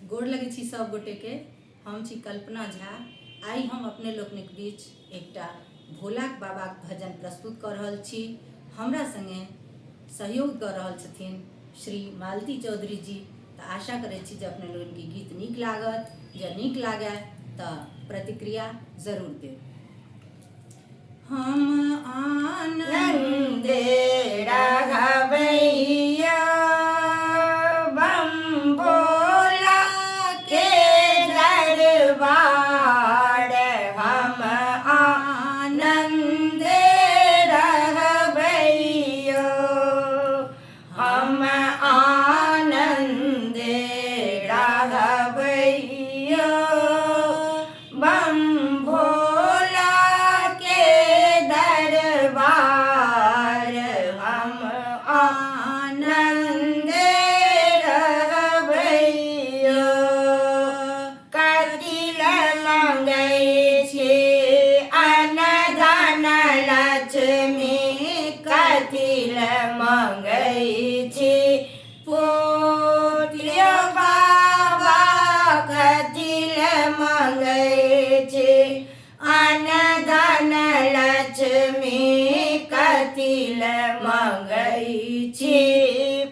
गोड़ लगे छी सब गोटे के। हम छी कल्पना झा। आई हम अपने लोकनिक बीच एकटा भोला बाबा भजन प्रस्तुत कर रहल छी। हमरा संगे सहयोग कर रहल छथिन श्री मालती चौधरी जी। तो आशा करे छी जे अपने लोगन के गीत नीक लागत। जब नीक लागे तो प्रतिक्रिया जरूर दे। हम आनंद राघवैया बम भोला के दरबार, हम आनंद राघवैया, हम आनंद राघवैया बम भोला के दरबार, हम आनंद राघवैया। कतिल मंगै छी अनधन लक्ष्मी, कतिल मंगै छी पुत्र बाबा, कतिल मंगै छी अनधन लक्ष्मी, कतिल मंगै छी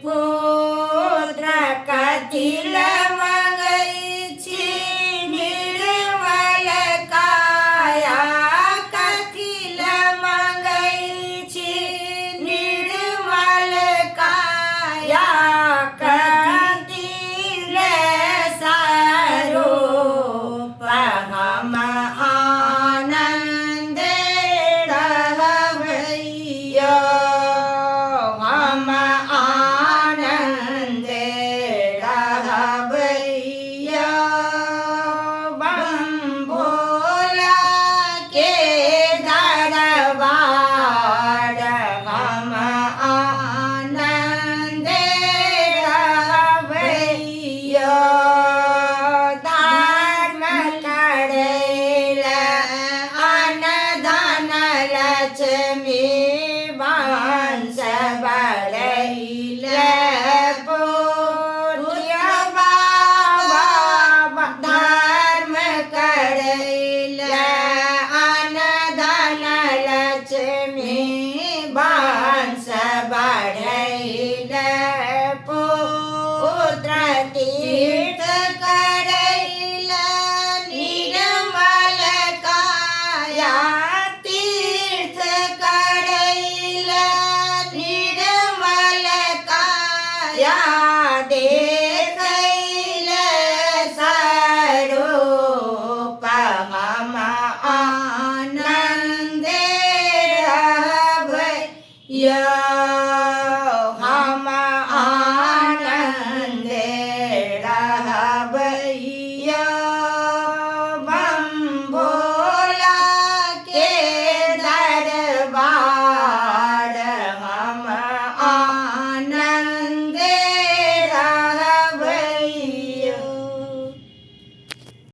पुत्र, कतिल मंगै छी निर्मल काया, कतिल मंगै छी निर्मल काया, कतिल स्वरूप, हम आनंद राघवैया, हम आनंद राघवैया बम भोला के दरबार, हम आनंद राघवैया। धर्म करैल अनधन लक्ष्मी, वंश बढ़ैल पुत्र बाबा, धर्म करैल अनधन लक्ष्मी, वंश बढ़ैल पुत्र, तीर्थ करैल निर्मल काया, तीर्थ करैल निर्मल काया, देखैल स्वरूप, हम आनंद राघवैया।